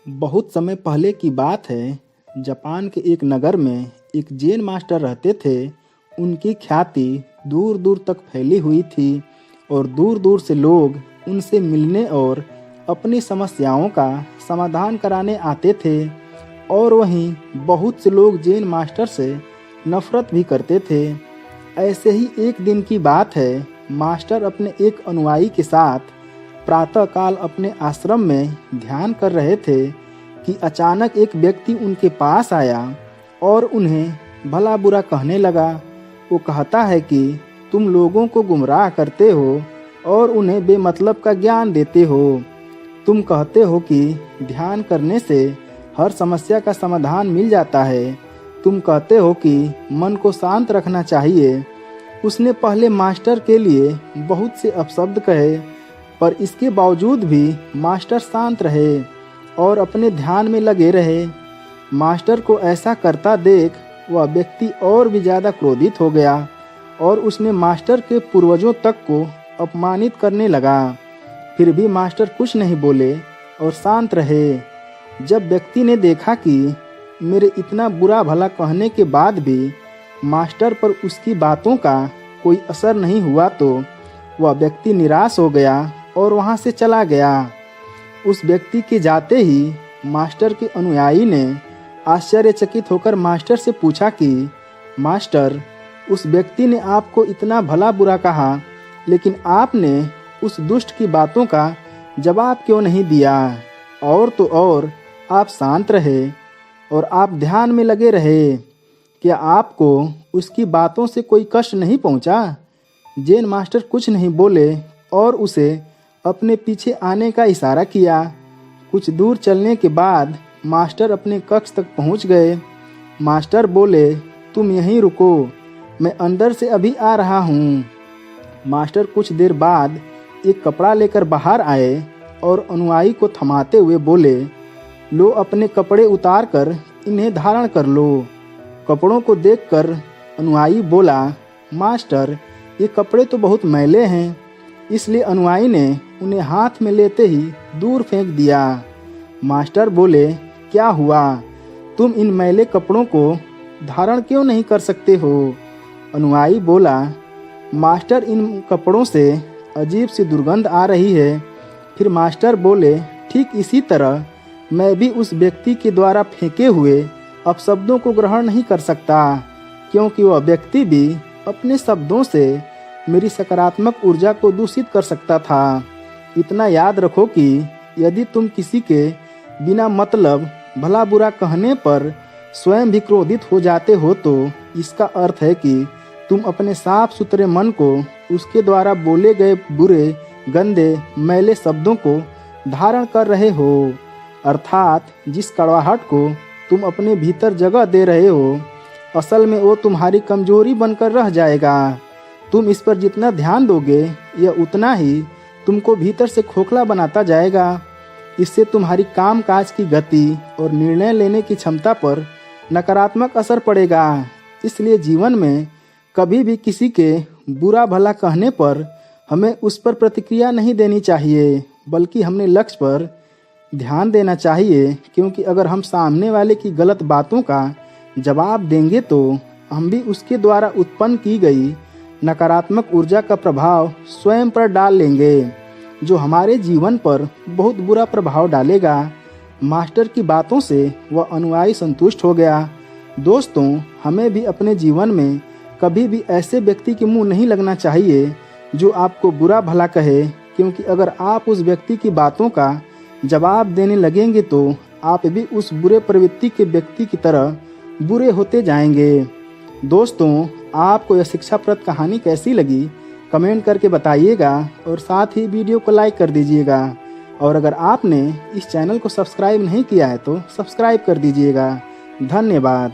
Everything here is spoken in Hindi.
बहुत समय पहले की बात है। जापान के एक नगर में एक जैन मास्टर रहते थे। उनकी ख्याति दूर दूर तक फैली हुई थी और दूर दूर से लोग उनसे मिलने और अपनी समस्याओं का समाधान कराने आते थे। और वहीं बहुत से लोग जैन मास्टर से नफरत भी करते थे। ऐसे ही एक दिन की बात है। मास्टर अपने एक अनुयायी के साथ प्रातःकाल अपने आश्रम में ध्यान कर रहे थे कि अचानक एक व्यक्ति उनके पास आया और उन्हें भला बुरा कहने लगा। वो कहता है कि तुम लोगों को गुमराह करते हो और उन्हें बेमतलब का ज्ञान देते हो। तुम कहते हो कि ध्यान करने से हर समस्या का समाधान मिल जाता है। तुम कहते हो कि मन को शांत रखना चाहिए। उसने पहले मास्टर के लिए बहुत से अपशब्द कहे, पर इसके बावजूद भी मास्टर शांत रहे और अपने ध्यान में लगे रहे। मास्टर को ऐसा करता देख वह व्यक्ति और भी ज़्यादा क्रोधित हो गया और उसने मास्टर के पूर्वजों तक को अपमानित करने लगा। फिर भी मास्टर कुछ नहीं बोले और शांत रहे। जब व्यक्ति ने देखा कि मेरे इतना बुरा भला कहने के बाद भी मास्टर पर उसकी बातों का कोई असर नहीं हुआ, तो वह व्यक्ति निराश हो गया और वहां से चला गया। उस व्यक्ति के जाते ही मास्टर के अनुयायी ने आश्चर्यचकित होकर मास्टर से पूछा कि मास्टर, उस व्यक्ति ने आपको इतना भला बुरा कहा, लेकिन आपने उस दुष्ट की बातों का जवाब क्यों नहीं दिया? और तो और आप शांत रहे और आप ध्यान में लगे रहे। क्या आपको उसकी बातों से कोई कष्ट नहीं पहुंचा? जैन मास्टर कुछ नहीं बोले और उसे अपने पीछे आने का इशारा किया। कुछ दूर चलने के बाद मास्टर अपने कक्ष तक पहुंच गए। मास्टर बोले, तुम यहीं रुको, मैं अंदर से अभी आ रहा हूँ। मास्टर कुछ देर बाद एक कपड़ा लेकर बाहर आए और अनुयायी को थमाते हुए बोले, लो अपने कपड़े उतार कर इन्हें धारण कर लो। कपड़ों को देखकर अनुयायी बोला, मास्टर, ये कपड़े तो बहुत मैले हैं। इसलिए अनुयायी ने उन्हें हाथ में लेते ही दूर फेंक दिया। मास्टर बोले, क्या हुआ? तुम इन मैले कपड़ों को धारण क्यों नहीं कर सकते हो? अनुयायी बोला, मास्टर, इन कपड़ों से अजीब सी दुर्गंध आ रही है। फिर मास्टर बोले, ठीक इसी तरह मैं भी उस व्यक्ति के द्वारा फेंके हुए अपशब्दों को ग्रहण नहीं कर सकता, क्योंकि वह व्यक्ति भी अपने शब्दों से मेरी सकारात्मक ऊर्जा को दूषित कर सकता था। इतना याद रखो कि यदि तुम किसी के बिना मतलब भला बुरा कहने पर स्वयं भी क्रोधित हो जाते हो, तो इसका अर्थ है कि तुम अपने साफ सुथरे मन को उसके द्वारा बोले गए बुरे, गंदे, मैले शब्दों को धारण कर रहे हो। अर्थात जिस कड़वाहट को तुम अपने भीतर जगह दे रहे हो, असल में वो तुम्हारी कमजोरी बनकर रह जाएगा। तुम इस पर जितना ध्यान दोगे, यह उतना ही तुमको भीतर से खोखला बनाता जाएगा। इससे तुम्हारी काम काज की गति और निर्णय लेने की क्षमता पर नकारात्मक असर पड़ेगा। इसलिए जीवन में कभी भी किसी के बुरा भला कहने पर हमें उस पर प्रतिक्रिया नहीं देनी चाहिए, बल्कि हमने लक्ष्य पर ध्यान देना चाहिए। क्योंकि अगर हम सामने वाले की गलत बातों का जवाब देंगे, तो हम भी उसके द्वारा उत्पन्न की गई नकारात्मक ऊर्जा का प्रभाव स्वयं पर डाल लेंगे, जो हमारे जीवन पर बहुत बुरा प्रभाव डालेगा। मास्टर की बातों से वह अनुयायी संतुष्ट हो गया। दोस्तों, हमें भी अपने जीवन में कभी भी ऐसे व्यक्ति के मुंह नहीं लगना चाहिए जो आपको बुरा भला कहे, क्योंकि अगर आप उस व्यक्ति की बातों का जवाब देने लगेंगे, तो आप भी उस बुरे प्रवृत्ति के व्यक्ति की तरह बुरे होते जाएंगे। दोस्तों, आपको यह शिक्षाप्रद कहानी कैसी लगी कमेंट करके बताइएगा और साथ ही वीडियो को लाइक कर दीजिएगा। और अगर आपने इस चैनल को सब्सक्राइब नहीं किया है तो सब्सक्राइब कर दीजिएगा। धन्यवाद।